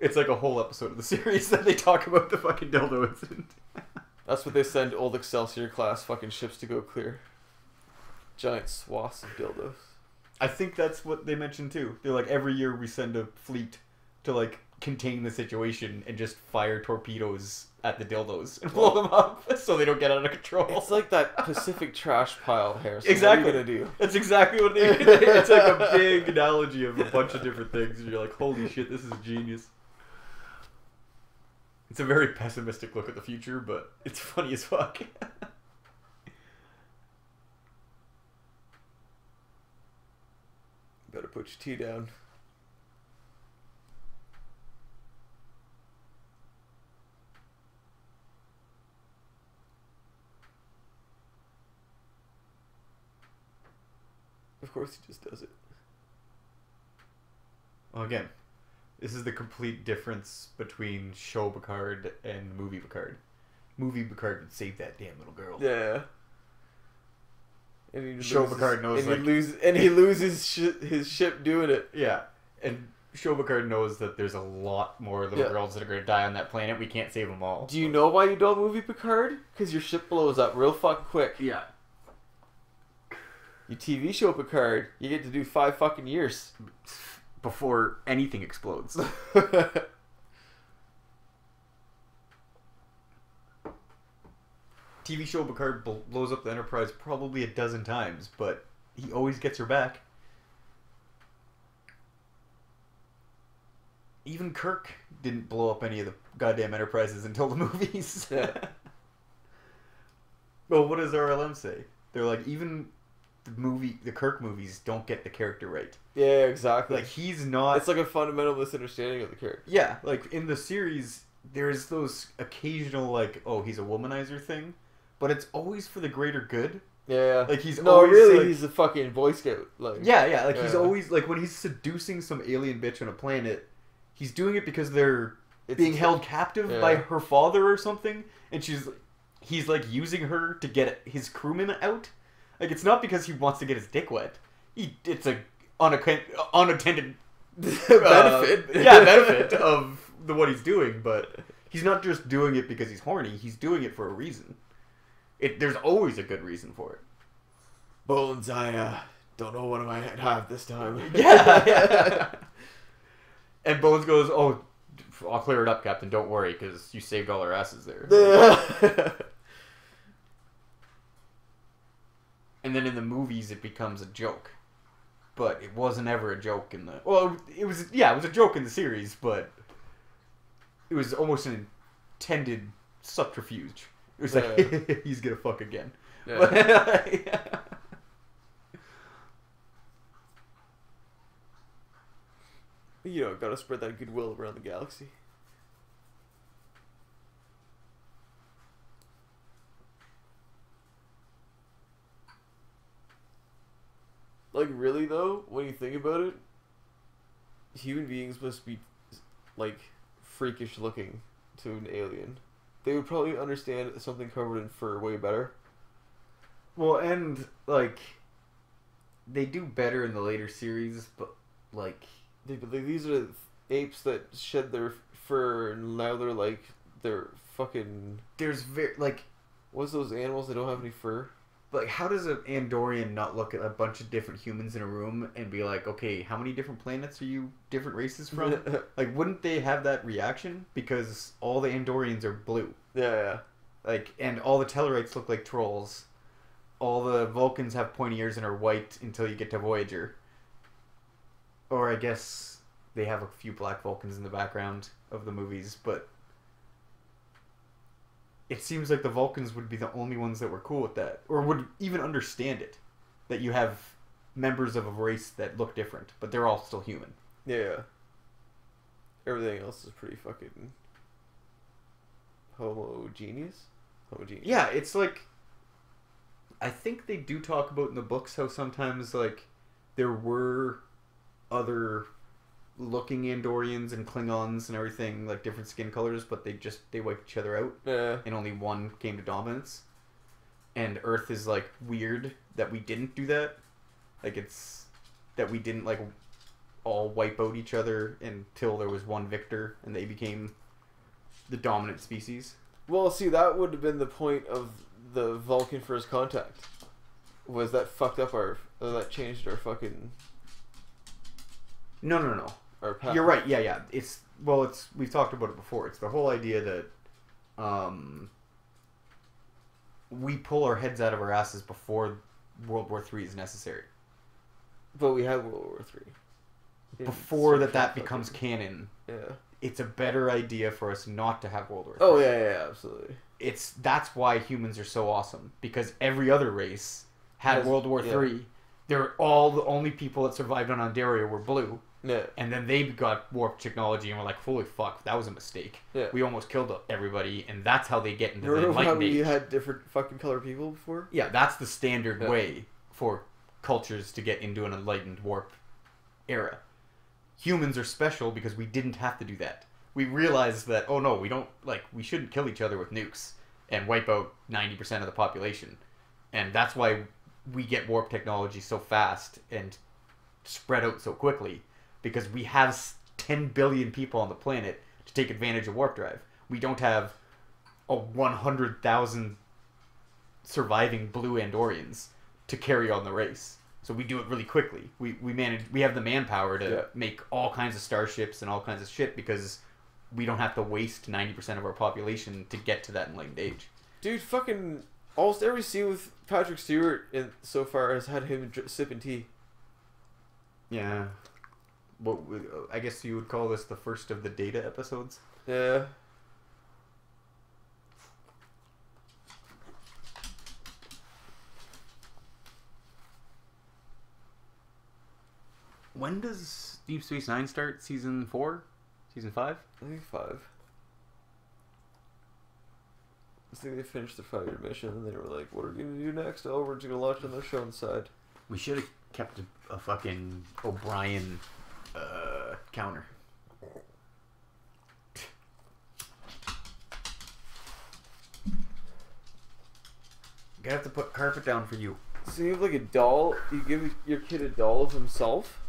It's like a whole episode of the series that they talk about the fucking dildo incident. That's what they send old Excelsior class fucking ships to go clear. Giant swaths of dildos. I think that's what they mentioned too. They're like, every year we send a fleet to like contain the situation and just fire torpedoes at the dildos and blow them up so they don't get out of control. It's like that Pacific trash pile, Harrison. Exactly. What are you gonna do? That's exactly what they do. It's like a big analogy of a bunch of different things, and you're like, holy shit, this is genius. It's a very pessimistic look at the future, but it's funny as fuck. Better put your tea down. Of course he just does it. Well, again, this is the complete difference between show Picard and movie Picard. Movie Picard would save that damn little girl. Yeah. And show Picard knows, and he loses his ship doing it. Yeah. And show Picard knows that there's a lot more little girls that are going to die on that planet. We can't save them all. Do you know why you don't movie Picard? Because your ship blows up real fucking quick. Yeah. You TV show Picard, you get to do 5 fucking years. Before anything explodes. TV show Picard blows up the Enterprise probably a dozen times, but he always gets her back. Even Kirk didn't blow up any of the goddamn Enterprises until the movies. Yeah. Well, what does RLM say? They're like, even the Kirk movies don't get the character right. Yeah, exactly. Like, he's not... It's like a fundamental misunderstanding of the character. Yeah, like, in the series, there's those occasional, like, oh, he's a womanizer thing, but it's always for the greater good. Yeah. Like, he's no, always, really, like, he's a fucking Boy Scout. Like, yeah, like, he's always, like, when he's seducing some alien bitch on a planet, he's doing it because they're being held captive by her father or something, and he's, like, using her to get his crewmen out. Like, it's not because he wants to get his dick wet. It's a unattended benefit. Benefit of what he's doing, but he's not just doing it because he's horny. He's doing it for a reason. There's always a good reason for it. Bones, I don't know what I have this time. Yeah. And Bones goes, oh, I'll clear it up, Captain. Don't worry, because you saved all our asses there. and then in the movies it becomes a joke. But it wasn't ever a joke in the... Well, it was a joke in the series, but it was almost an intended subterfuge. It was like, he's gonna fuck again. Yeah. You know, gotta spread that goodwill around the galaxy. Like, really, though, when you think about it, human beings must be, like, freakish looking to an alien. They would probably understand something covered in fur way better. Well, and, like, they do better in the later series, but, like... These are the apes that shed their fur, and now they're fucking... There's like... What's those animals that don't have any fur? Like, how does an Andorian not look at a bunch of different humans in a room and be like, okay, how many different planets are you different races from? Like, wouldn't they have that reaction? Because all the Andorians are blue. Yeah. Like, and all the Tellarites look like trolls. All the Vulcans have pointy ears and are white until you get to Voyager. Or I guess they have a few black Vulcans in the background of the movies, but... It seems like the Vulcans would be the only ones that were cool with that. Or would even understand it. That you have members of a race that look different, but they're all still human. Yeah. Everything else is pretty fucking... homogeneous? Yeah, it's like... I think they do talk about in the books how sometimes, like, there were other looking Andorians and Klingons and everything, like different skin colors, but they wiped each other out. Yeah. And only one came to dominance. And Earth is like weird that we didn't do that. Like it's that we didn't like all wipe out each other until there was one victor and they became the dominant species. Well, see, that would have been the point of the Vulcan First Contact. Was that fucked up that changed our fucking... No. Our path. You're right. Yeah. We've talked about it before. It's the whole idea that we pull our heads out of our asses before World War III is necessary. But we had World War III. Before that becomes canon. Yeah. It's a better idea for us not to have World War III. Oh yeah, absolutely. That's why humans are so awesome, because every other race had World War III. They're all the only people that survived on Ontario were blue. Yeah. And then they got warp technology and were like, holy fuck, that was a mistake. Yeah. We almost killed everybody, and that's how they get into the Remember Enlightened how we Age. had different fucking color people before? Yeah, that's the standard way for cultures to get into an enlightened warp era. Humans are special because we didn't have to do that. We realized that, oh no, we shouldn't kill each other with nukes and wipe out 90% of the population. And that's why we get warp technology so fast and spread out so quickly, because we have 10 billion people on the planet to take advantage of warp drive. We don't have a 100,000 surviving blue Andorians to carry on the race. So we do it really quickly. We have the manpower to make all kinds of starships and all kinds of shit because we don't have to waste 90% of our population to get to that enlightened age. Dude, fucking almost every scene with Patrick Stewart so far has had him sipping tea. Yeah. I guess you would call this the first of the Data episodes? Yeah. When does Deep Space Nine start? Season 4? Season 5? I think 5. I think they finished the 5-year mission and they were like, what are we going to do next? Oh, we're just going to launch another show on the side. We should have kept a fucking O'Brien counter. Gonna have to put carpet down for you. So you have like a doll, you give your kid a doll of himself?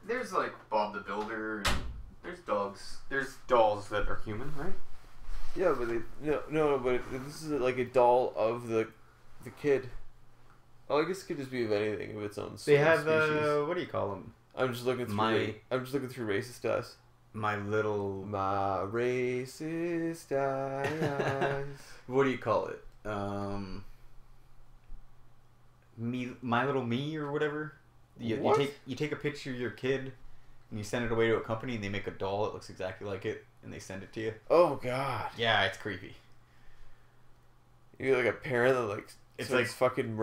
There's like Bob the Builder, and there's dogs. There's dolls that are human, right? Yeah, but but this is like a doll of the kid. Oh, I guess it could just be of anything of its own. They have species. what do you call them? I'm just looking through. I'm just looking through racist eyes. My racist eyes. What do you call it? My Little Me or whatever. What? You take a picture of your kid and you send it away to a company and they make a doll that looks exactly like it and they send it to you. Oh god. Yeah, it's creepy. You're like a parent that like It's starts like fucking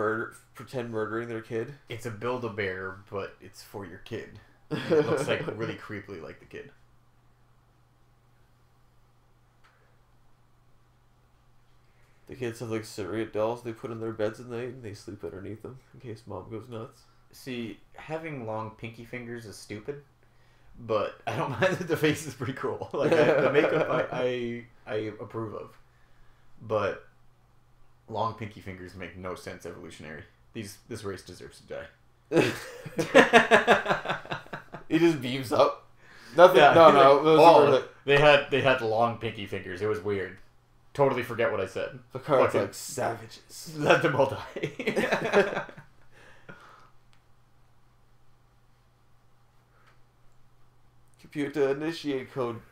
pretend murdering their kid. it's a Build-A-Bear, but it's for your kid. And it looks like really creepily like the kid. The kids have like surrogate dolls they put in their beds at night and they sleep underneath them in case mom goes nuts. See, having long pinky fingers is stupid, but I don't mind that the face is pretty cool. Like the makeup, I approve of, but long pinky fingers make no sense evolutionary. This race deserves to die. He just beams up. Nothing. Yeah. No. It was Oh, worth they had long pinky fingers. It was weird. Totally forget what I said. The cards Fucking- like savages. Let them all die. Computer initiate code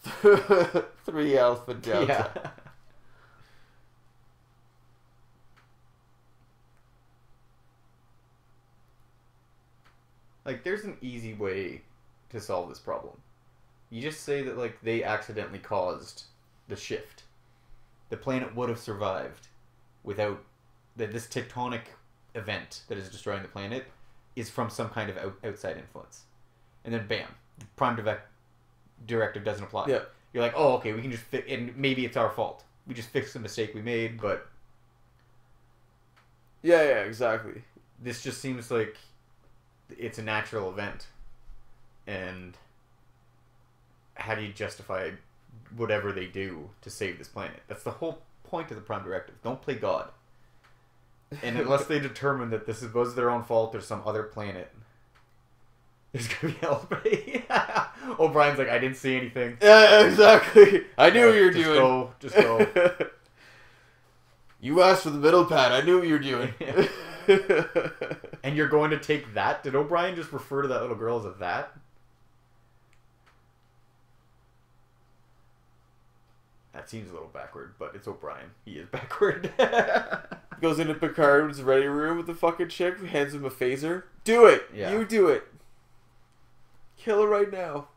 3 alpha delta. Yeah. Like, there's an easy way to solve this problem. You just say that, like, they accidentally caused the shift. The planet would have survived without this tectonic event that is destroying the planet is from some kind of outside influence. And then, bam, the Prime Directive doesn't apply. Yeah. You're like, oh, okay, we can just fix, and maybe it's our fault. We just fixed the mistake we made, but Yeah, exactly. this just seems like it's a natural event. And how do you justify whatever they do to save this planet? That's the whole point of the Prime Directive. Don't play God. And unless they determine that was their own fault or some other planet, there's gonna be hell to pay. O'Brien's like, I didn't see anything. Yeah, exactly. I knew what you were Just doing. Just go. You asked for the middle pad. I knew what you were doing. And you're going to take that? Did O'Brien just refer to that little girl as a that? That seems a little backward, but it's O'Brien. He is backward. Goes into Picard's ready room with the fucking chick, hands him a phaser. Do it! Yeah. You do it! Kill her right now.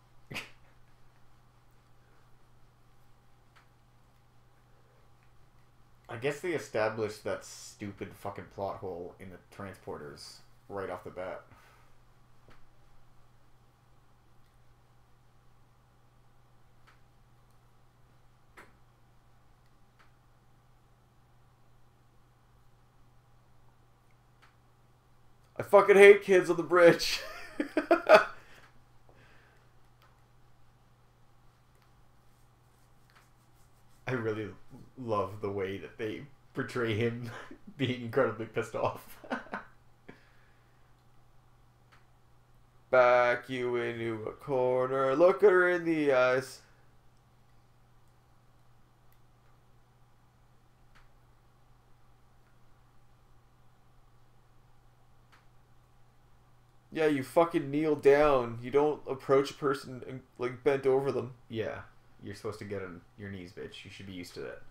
I guess they established that stupid fucking plot hole in the transporters right off the bat. I fucking hate kids on the bridge. I really love the way that they portray him being incredibly pissed off. Back you into a corner. Look at her in the eyes. Yeah, you fucking kneel down. You don't approach a person and, like, bent over them. Yeah, you're supposed to get on your knees, bitch. You should be used to that.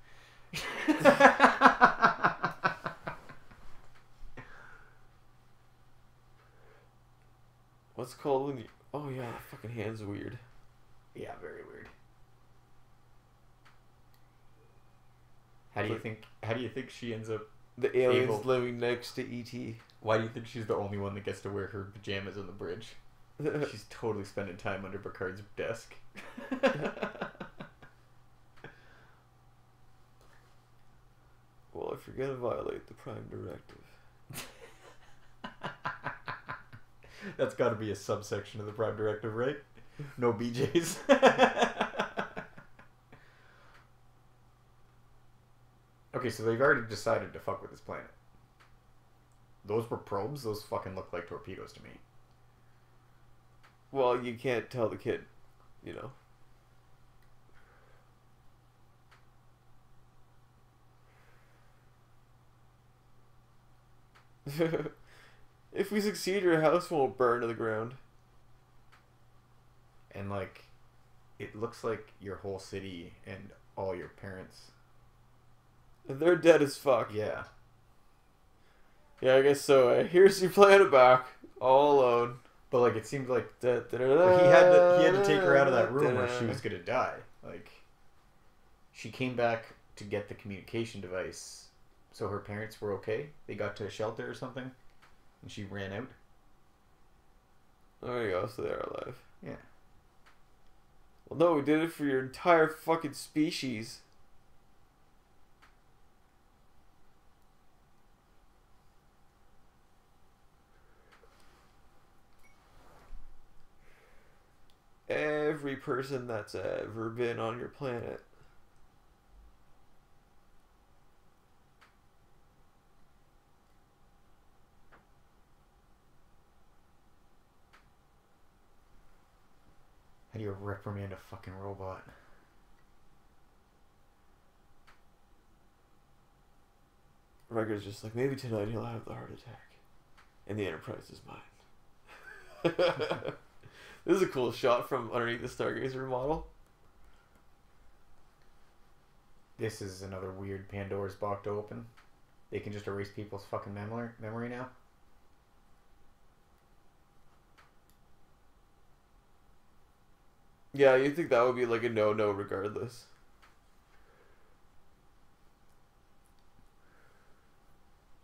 What's it called when you... Oh, yeah, the fucking hand's weird. Yeah, very weird. How do you think she ends up? The alien's Able. living next to E.T. Why do you think she's the only one that gets to wear her pajamas on the bridge? She's totally spending time under Picard's desk. Well, if you're gonna violate the Prime Directive... That's got to be a subsection of the Prime Directive, right? No BJs. Okay, so they've already decided to fuck with this planet. Those were probes? Those fucking look like torpedoes to me. Well, you can't tell the kid, you know. If we succeed, your house won't burn to the ground. And, like, it looks like your whole city and all your parents. And they're dead as fuck. Yeah. Yeah, I guess so. Here's you playing it back, all alone. But like, it seemed like He he had to take her out of that room where she was gonna die. Like, she came back to get the communication device, so her parents were okay. They got to a shelter or something, and she ran out. Oh, there you go. So they're alive. Yeah. Well, no, we did it for your entire fucking species. Every person that's ever been on your planet. How do you reprimand a fucking robot? Riker's just like, maybe tonight he'll have the heart attack. And the Enterprise is mine. This is a cool shot from underneath the Stargazer model. This is another weird Pandora's box to open. They can just erase people's fucking memory now. Yeah, you'd think that would be like a no-no regardless.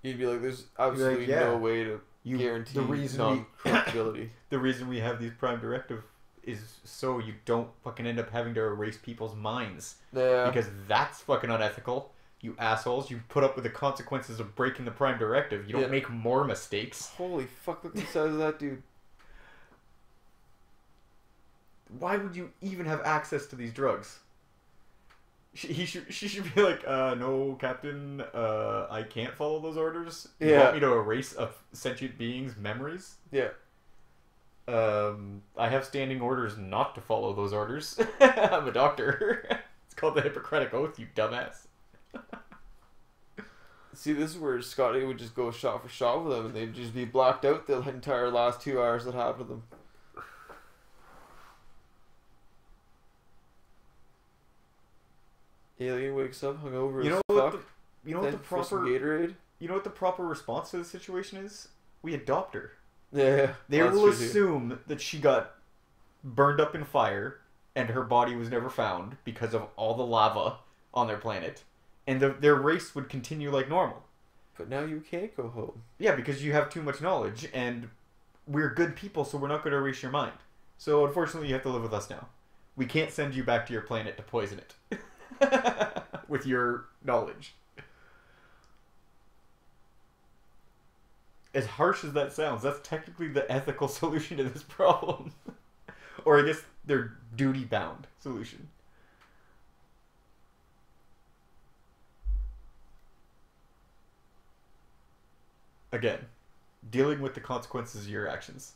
You'd be like, there's absolutely no way to guarantee non-corruptibility. The reason we have these Prime Directive is so you don't fucking end up having to erase people's minds. Yeah. Because that's fucking unethical. You assholes. You put up with the consequences of breaking the Prime Directive. You don't make more mistakes. Holy fuck, look at the size of that dude. Why would you even have access to these drugs? She should be like, no, Captain, I can't follow those orders. You want me to erase a sentient being's memories? Yeah. I have standing orders not to follow those orders. I'm a doctor. It's called the Hippocratic Oath, you dumbass. See, this is where Scotty would just go shot for shot with them, and they'd just be blacked out the entire last 2 hours that happened to them. Alien wakes up hungover as fuck. You know what the proper Gatorade? You know what the proper response to the situation is? We adopt her. Yeah. They will assume that she got burned up in fire and her body was never found because of all the lava on their planet, and their race would continue like normal. But now you can't go home. Yeah, because you have too much knowledge, and we're good people, so we're not going to erase your mind. So unfortunately, you have to live with us now. We can't send you back to your planet to poison it. With your knowledge. As harsh as that sounds, that's technically the ethical solution to this problem. Or I guess their duty-bound solution. Again, dealing with the consequences of your actions.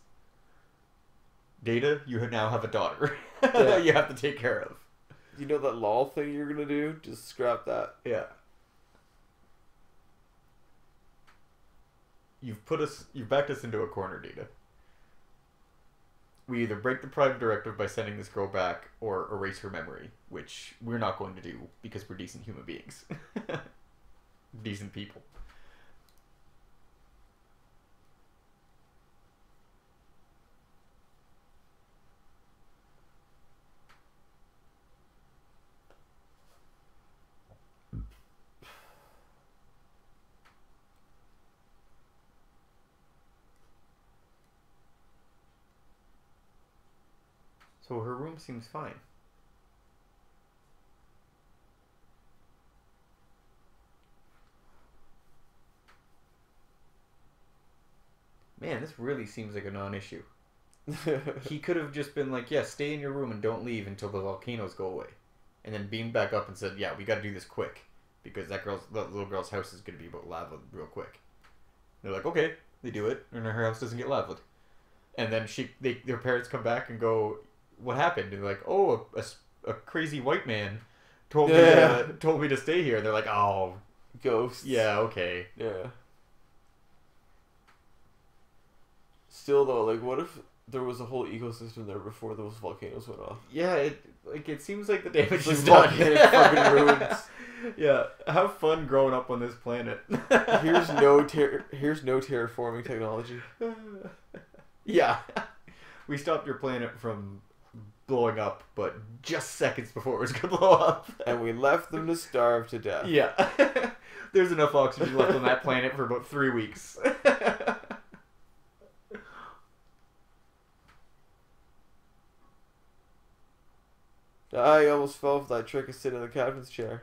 Data, you now have a daughter. You have to take care of. You know that lol thing you're gonna do? Just scrap that. Yeah. You've backed us into a corner, Data. We either break the Prime Directive by sending this girl back or erase her memory, which we're not going to do because we're decent human beings. Decent people. So her room seems fine. Man, this really seems like a non-issue. He could have just been like, yeah, stay in your room and don't leave until the volcanoes go away. And then beamed back up and said, yeah, we gotta do this quick. Because that little girl's house is gonna be about lava real quick. They're like, okay. They do it, and her house doesn't get lavaed. And then their parents come back and go, what happened? And they're like, oh, a crazy white man told me to stay here. And they're like, oh, ghosts. Yeah, okay. Yeah. Still though, like, what if there was a whole ecosystem there before those volcanoes went off? Yeah, it seems like the damage is done. Fucking ruins. Yeah, have fun growing up on this planet. Here's no terraforming technology. Yeah. We stopped your planet from blowing up, but just seconds before it was going to blow up. And we left them to starve to death. Yeah. There's enough oxygen left on that planet for about 3 weeks. I almost fell for that trick of sitting in the captain's chair.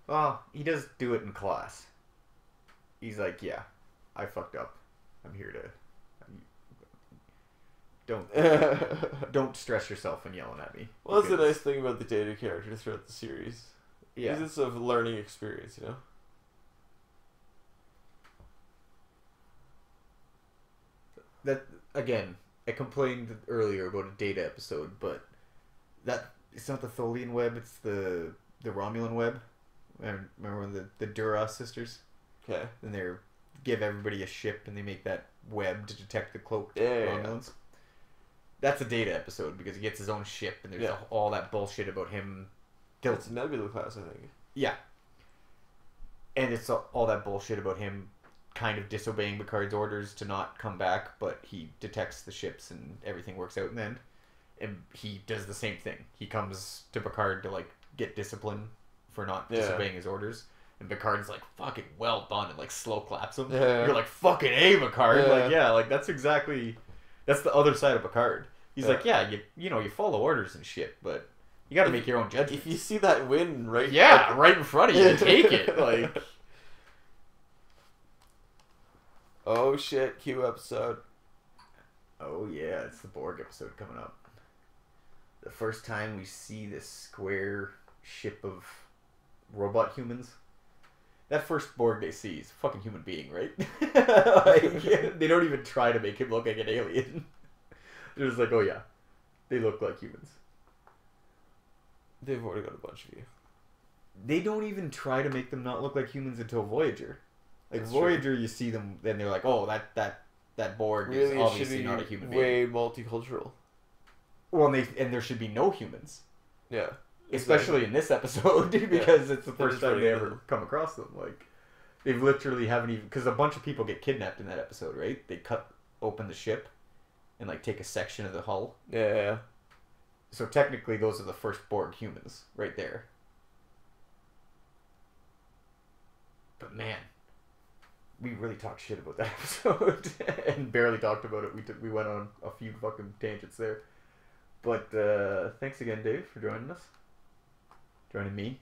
Well, he does do it in class. He's like, yeah, I fucked up. I'm here to... Don't stress yourself when yelling at me. Well, that's the nice thing about the Data characters throughout the series. Yeah. It's a learning experience, you know? That, again, I complained earlier about a Data episode, but that it's not the Tholian web, it's the Romulan web. I remember when the Duras sisters? Okay. And they give everybody a ship and they make that web to detect the cloaked Yeah. Romulans. That's a Data episode because he gets his own ship and there's all that bullshit about him. It's Nebula class, I think. Yeah. And it's all that bullshit about him kind of disobeying Picard's orders to not come back, but he detects the ships and everything works out in the end. And he does the same thing. He comes to Picard to, like, get discipline for not disobeying his orders. And Picard's like, fucking well done, and, like, slow claps him. Yeah. You're like, fucking A, Picard. Yeah. Like, yeah, like, that's the other side of Picard. He's Yeah. like, yeah, you follow orders and shit, but you gotta make your own judgment. If you see that win right... Yeah, right in front of you, take it. Like... Oh shit, Q episode. Oh yeah, it's the Borg episode coming up. The first time we see this square ship of robot humans. That first Borg they see is a fucking human being, right? Like, they don't even try to make him look like an alien. They're just like, oh yeah, they look like humans. They've already got a bunch of you. They don't even try to make them not look like humans until Voyager. Like That's Voyager, you see them, then they're like, oh, that Borg Really, is it obviously should be not a human being. way multicultural. Well, and there should be no humans. Yeah. Especially in this episode, because it's the They're first just time running they into ever them. come across them. Like, they've literally haven't even... Because a bunch of people get kidnapped in that episode, right? They cut open the ship and, like, take a section of the hull. Yeah. So technically, those are the first Borg humans, right there. But man, we really talked shit about that episode and barely talked about it. We went on a few fucking tangents there. But thanks again, Dave, for joining us. Joining me.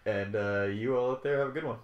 And you all out there have a good one.